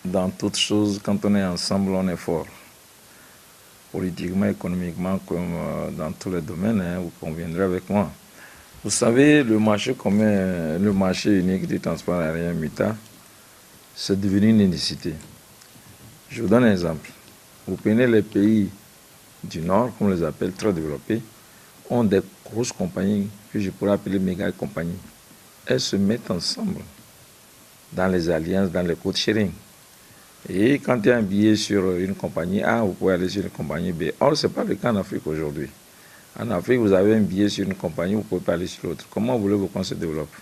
Dans toutes choses, quand on est ensemble, on est fort. Politiquement, économiquement, comme dans tous les domaines, hein, vous conviendrez avec moi. Vous savez, le marché commun, le marché unique du transport aérien MITA, c'est devenu une nécessité. Je vous donne un exemple. Vous prenez les pays du Nord, comme on les appelle, très développés, ont des grosses compagnies que je pourrais appeler méga compagnies. Elles se mettent ensemble dans les alliances, dans les code sharing. Et quand il y a un billet sur une compagnie A, vous pouvez aller sur une compagnie B. Or, ce n'est pas le cas en Afrique aujourd'hui. En Afrique, vous avez un billet sur une compagnie, vous ne pouvez pas aller sur l'autre. Comment voulez-vous qu'on se développe?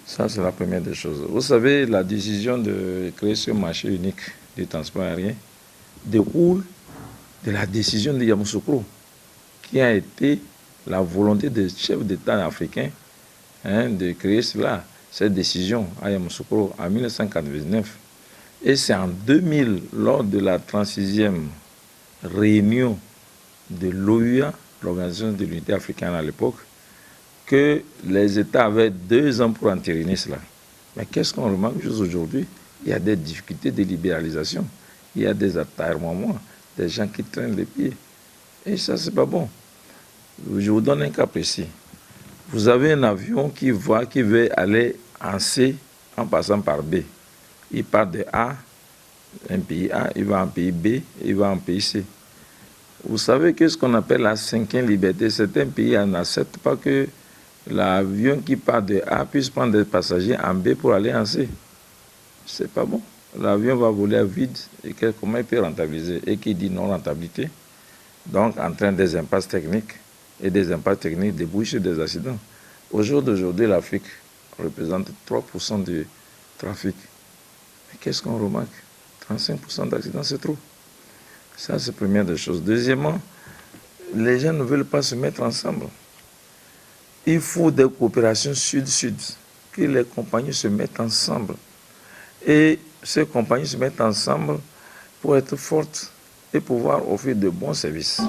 Ça, c'est la première des choses. Vous savez, la décision de créer ce marché unique du transport aérien découle de la décision de Yamoussoukro, qui a été la volonté des chefs d'État africains de créer cela, cette décision à Yamoussoukro en 1999. Et c'est en 2000, lors de la 36e réunion de l'OUA, l'Organisation de l'Unité africaine à l'époque, que les États avaient 2 ans pour entériner cela. Mais qu'est-ce qu'on remarque juste aujourd'hui? Il y a des difficultés de libéralisation, il y a des attarements, des gens qui traînent les pieds. Et ça, c'est pas bon. Je vous donne un cas précis. Vous avez un avion qui veut aller en C en passant par B. Il part de A, un pays A, il va en pays B, il va en pays C. Vous savez que ce qu'on appelle la 5e liberté, certains pays n'acceptent pas que l'avion qui part de A puisse prendre des passagers en B pour aller en C. C'est pas bon. L'avion va voler à vide et comment il peut rentabiliser? Et qui dit non rentabilité, donc entraîne des impasses techniques et des impasses techniques débouchent sur des accidents. Au jour d'aujourd'hui, l'Afrique représente 3% du trafic. Qu'est-ce qu'on remarque? 35% d'accidents, c'est trop. Ça, c'est la première des choses. Deuxièmement, les gens ne veulent pas se mettre ensemble. Il faut des coopérations sud-sud, que les compagnies se mettent ensemble. Et ces compagnies se mettent ensemble pour être fortes et pouvoir offrir de bons services.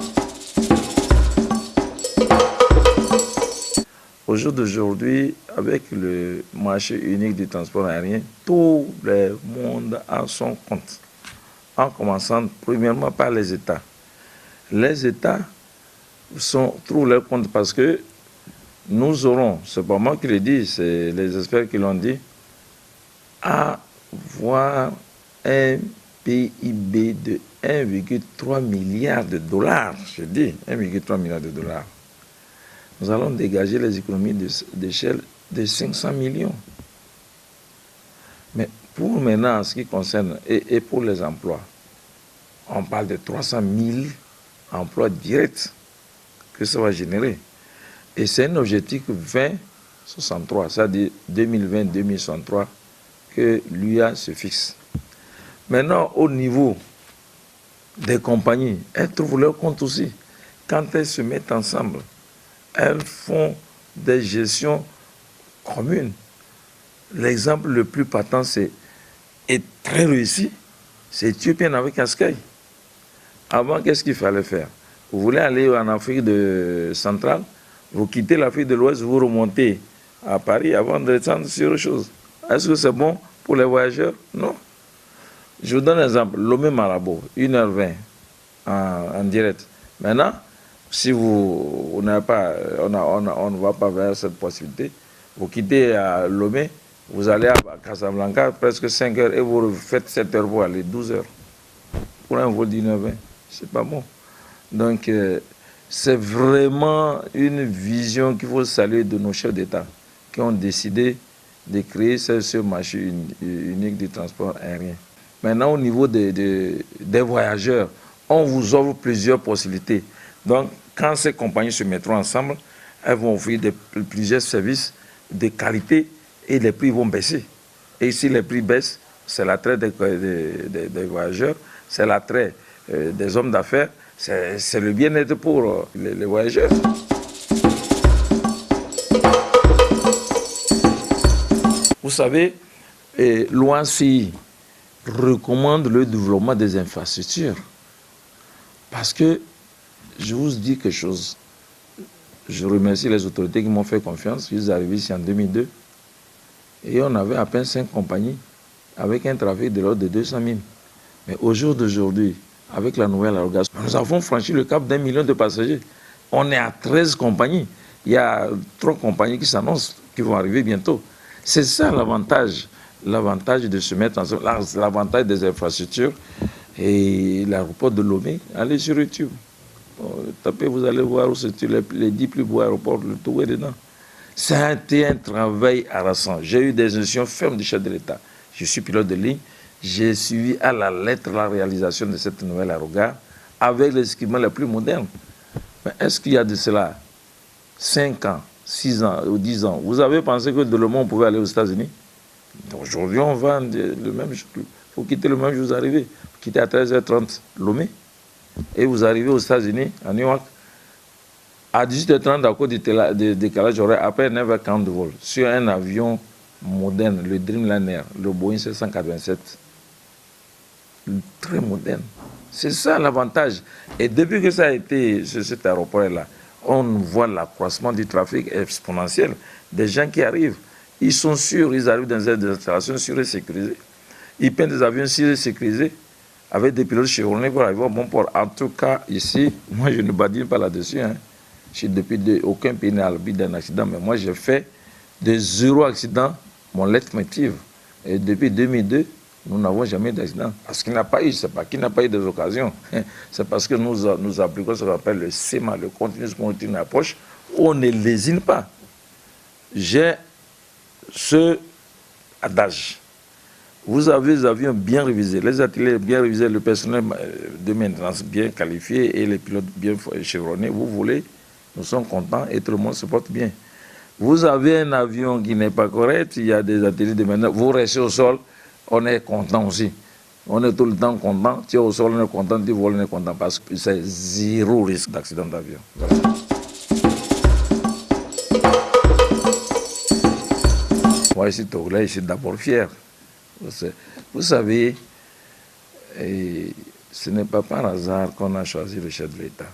Au jour d'aujourd'hui, avec le marché unique du transport aérien, tout le monde a son compte. En commençant premièrement par les États. Les États trouvent leur compte parce que nous aurons, c'est pas moi qui le dis, c'est les experts qui l'ont dit, à avoir un PIB de 1,3 milliard de dollars. Je dis 1,3 milliard de dollars. Nous allons dégager les économies d'échelle de 500 millions. Mais pour maintenant, en ce qui concerne, et pour les emplois, on parle de 300 000 emplois directs que ça va générer. Et c'est un objectif 2063, c'est-à-dire 2020-2063, que l'UA se fixe. Maintenant, au niveau des compagnies, elles trouvent leur compte aussi. Quand elles se mettent ensemble, elles font des gestions communes. L'exemple le plus patent, et très réussi, c'est Ethiopian avec Askai. Avant, qu'est-ce qu'il fallait faire? Vous voulez aller en Afrique centrale, vous quittez l'Afrique de l'Ouest, vous remontez à Paris avant de descendre sur autre chose. Est-ce que c'est bon pour les voyageurs? Non. Je vous donne un exemple. Lomé-Malabo, 1h20 en direct. Maintenant, si on ne va pas vers cette possibilité, vous quittez à Lomé, vous allez à Casablanca, presque 5 heures, et vous faites 7 heures pour aller 12 heures. Pour un vol d'1h20, c'est pas bon. Donc, c'est vraiment une vision qu'il faut saluer de nos chefs d'État qui ont décidé de créer ce marché unique du transport aérien. Maintenant, au niveau des voyageurs, on vous offre plusieurs possibilités. Donc, quand ces compagnies se mettront ensemble, elles vont offrir plusieurs services de qualité et les prix vont baisser. Et si les prix baissent, c'est l'attrait des voyageurs, c'est l'attrait des hommes d'affaires, c'est le bien-être pour les voyageurs. Vous savez, l'OACI recommande le développement des infrastructures Parce que, je vous dis quelque chose, je remercie les autorités qui m'ont fait confiance. Ils sont arrivés ici en 2002 et on avait à peine 5 compagnies avec un trafic de l'ordre de 200 000. Mais au jour d'aujourd'hui, avec la nouvelle arrogance, nous avons franchi le cap d'1 million de passagers. On est à 13 compagnies. Il y a 3 compagnies qui s'annoncent, qui vont arriver bientôt. C'est ça l'avantage de se mettre ensemble, l'avantage des infrastructures. Et l'aéroport de Lomé, allez sur YouTube. Tapez, vous allez voir où c'est les 10 plus beaux aéroports, le tout est dedans. Ça a été un travail harassant. J'ai eu des instructions fermes du chef de l'État. Je suis pilote de ligne. J'ai suivi à la lettre la réalisation de cette nouvelle aérogare avec les équipements les plus modernes. Mais est-ce qu'il y a de cela 5 ans, 6 ans ou 10 ans, vous avez pensé que de Le Mans, on pouvait aller aux États-Unis? Aujourd'hui, on va le même jour. Il faut quitter le même jour, vous arrivez. Vous quittez à 13h30 Lomé et vous arrivez aux États-Unis, à New York. À 18h30, à cause du décalage horaire, après 9h40 de vol, sur un avion moderne, le Dreamliner, le Boeing 787, très moderne. C'est ça l'avantage. Et depuis que ça a été sur cet aéroport-là, on voit l'accroissement du trafic exponentiel. Des gens qui arrivent, ils sont sûrs, ils arrivent dans des installations sûres et sécurisées. Ils prennent des avions sûrs et sécurisés avec des pilotes chevronnés pour arriver au bon port. En tout cas, ici, moi je ne badine pas là-dessus. Depuis aucun pays n'a l'habitude d'un accident, mais moi j'ai fait de 0 accident mon leitmotiv. Et depuis 2002, nous n'avons jamais d'accident. Parce qu'il n'y a pas eu, c'est pas qu'il n'y a pas eu des occasions. C'est parce que nous appliquons ce qu'on appelle le CEMA, le Continuous Monitoring Approach, où on ne lésine pas. J'ai ce adage. Vous avez les avions bien révisés, les ateliers bien révisés, le personnel de maintenance bien qualifié et les pilotes bien chevronnés. Vous voulez, nous sommes contents et tout le monde se porte bien. Vous avez un avion qui n'est pas correct, il y a des ateliers de maintenance, vous restez au sol, on est content aussi. On est tout le temps content. Tu es au sol, on est content, tu voles, on est content parce que c'est 0 risque d'accident d'avion. Voilà. Moi, ici, Togolais, je suis d'abord fier. Vous savez, ce n'est pas par hasard qu'on a choisi le chef de l'État.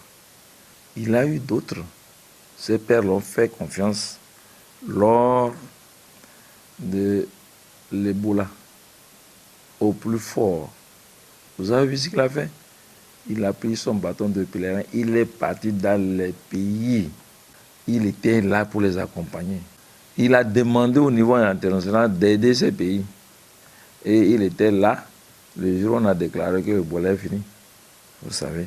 Il a eu d'autres. Ses pères l'ont fait confiance lors de l'Ebola, au plus fort. Vous avez vu ce qu'il a fait? Il a pris son bâton de pèlerin, il est parti dans les pays. Il était là pour les accompagner. Il a demandé au niveau international d'aider ces pays. Et il était là, le jour où on a déclaré que l'Ebola est fini. Vous savez,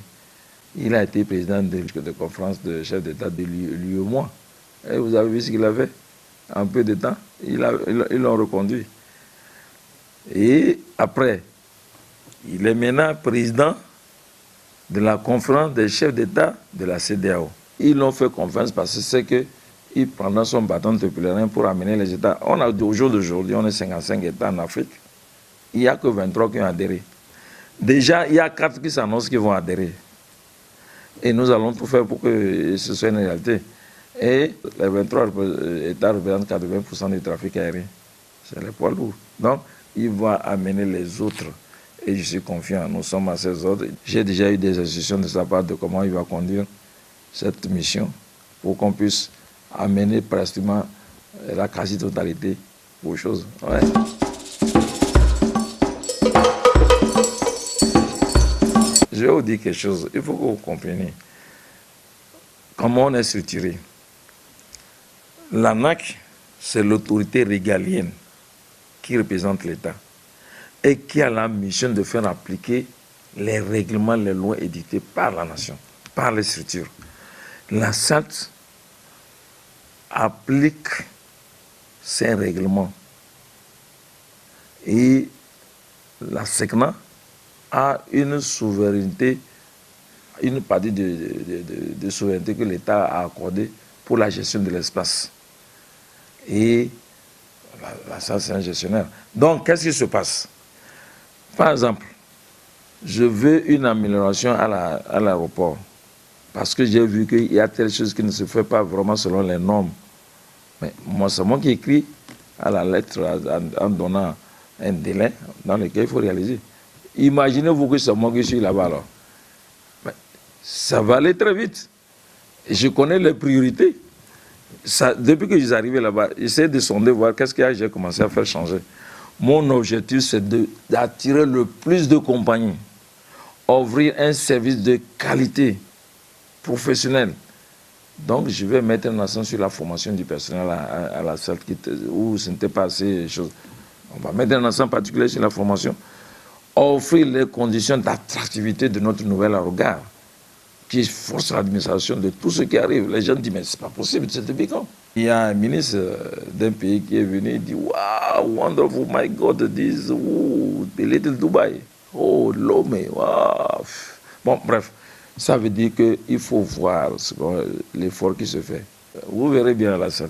il a été président de conférence de chefs d'État de l'UEMOA. Et vous avez vu ce qu'il a fait? En peu de temps, ils l'ont reconduit. Et après, il est maintenant président de la conférence des chefs d'État de la CEDEAO. Ils l'ont fait confiance parce que c'est qu'il prendra son bâton de pèlerin pour amener les États. Au jour d'aujourd'hui, on est 55 États en Afrique. Il n'y a que 23 qui ont adhéré. Déjà, il y a 4 qui s'annoncent qu'ils vont adhérer. Et nous allons tout faire pour que ce soit une réalité. Et les 23 États représentent 80% du trafic aérien. C'est les poids lourds. Donc, il va amener les autres. Et je suis confiant, nous sommes à ses ordres. J'ai déjà eu des instructions de sa part de comment il va conduire cette mission pour qu'on puisse amener pratiquement la quasi-totalité aux choses. Ouais. Je vais vous dire quelque chose, il faut que vous compreniez comment on est structuré. L'ANAC, c'est l'autorité régalienne qui représente l'État et qui a la mission de faire appliquer les règlements, les lois édictées par la nation, par les structures. La SAT applique ces règlements et la SECNA a une souveraineté, une partie de souveraineté que l'État a accordée pour la gestion de l'espace. Et ça, c'est un gestionnaire. Donc, qu'est-ce qui se passe? Par exemple, je veux une amélioration à l'aéroport parce que j'ai vu qu'il y a telle chose qui ne se fait pas vraiment selon les normes. Mais moi, c'est moi qui écris à la lettre en donnant un délai dans lequel il faut réaliser. Imaginez-vous que c'est moi qui suis là-bas alors. Mais ça va aller très vite. Et je connais les priorités. Depuis que je suis arrivé là-bas, j'essaie de sonder, voir qu'est-ce que j'ai commencé à faire changer. Mon objectif, c'est d'attirer le plus de compagnies, offrir un service de qualité professionnelle. Donc, je vais mettre un accent sur la formation du personnel à la salle où ce n'était pas assez chose. On va mettre un accent particulier sur la formation, offrir les conditions d'attractivité de notre nouvel regard, qui force l'administration de tout ce qui arrive. Les gens disent, mais c'est pas possible, c'est depuis quand? Il y a un ministre d'un pays qui est venu et dit, wow, wonderful, my God, this, the little Dubai. Oh, Lomé, wow. Bon, bref, ça veut dire qu'il faut voir l'effort qui se fait. Vous verrez bien à la salle.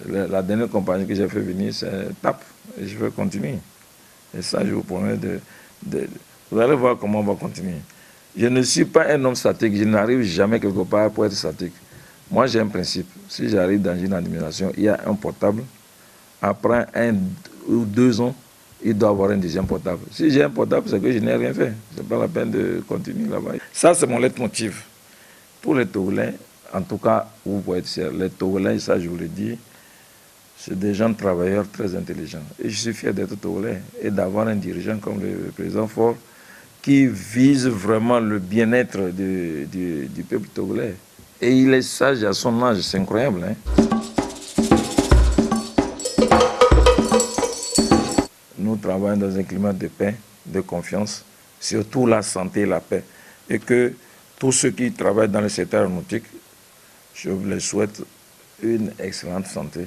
La dernière compagnie que j'ai fait venir, c'est TAP. Et je vais continuer. Et ça, je vous promets vous allez voir comment on va continuer. Je ne suis pas un homme statique. Je n'arrive jamais quelque part pour être statique. Moi, j'ai un principe. Si j'arrive dans une administration, il y a un portable. Après 1 ou 2 ans, il doit avoir un deuxième portable. Si j'ai un portable, c'est que je n'ai rien fait. Ce n'est pas la peine de continuer là-bas. Ça, c'est mon leitmotiv. Pour les Togolais, en tout cas, vous pouvez être fiers. Les Togolais, ça, je vous le dis, c'est des gens travailleurs très intelligents. Et je suis fier d'être Togolais et d'avoir un dirigeant comme le président Faure qui vise vraiment le bien-être du peuple togolais. Et il est sage à son âge, c'est incroyable. Hein? Nous travaillons dans un climat de paix, de confiance, surtout la santé et la paix. Et que tous ceux qui travaillent dans le secteur aéronautique, je les souhaite une excellente santé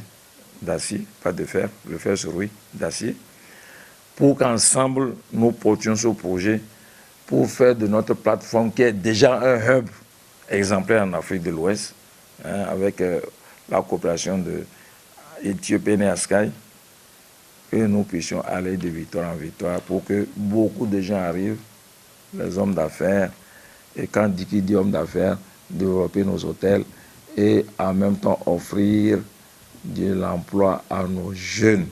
d'acier, pas de fer, le fer sur oui, d'acier, pour qu'ensemble nous portions ce projet pour faire de notre plateforme, qui est déjà un hub exemplaire en Afrique de l'Ouest, hein, avec la coopération de Ethiopian et Sky, que nous puissions aller de victoire en victoire pour que beaucoup de gens arrivent, les hommes d'affaires, et quand qui dit hommes d'affaires, développer nos hôtels et en même temps offrir de l'emploi à nos jeunes.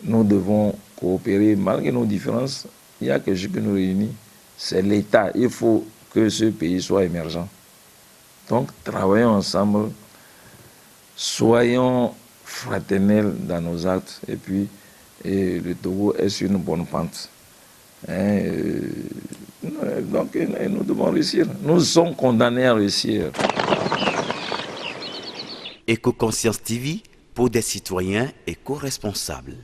Nous devons coopérer malgré nos différences. Il y a quelque chose qui nous réunit, c'est l'État. Il faut que ce pays soit émergent. Donc, travaillons ensemble, soyons fraternels dans nos actes, et puis le Togo est sur une bonne pente. Donc, nous devons réussir. Nous sommes condamnés à réussir. Éco-Conscience TV pour des citoyens éco-responsables.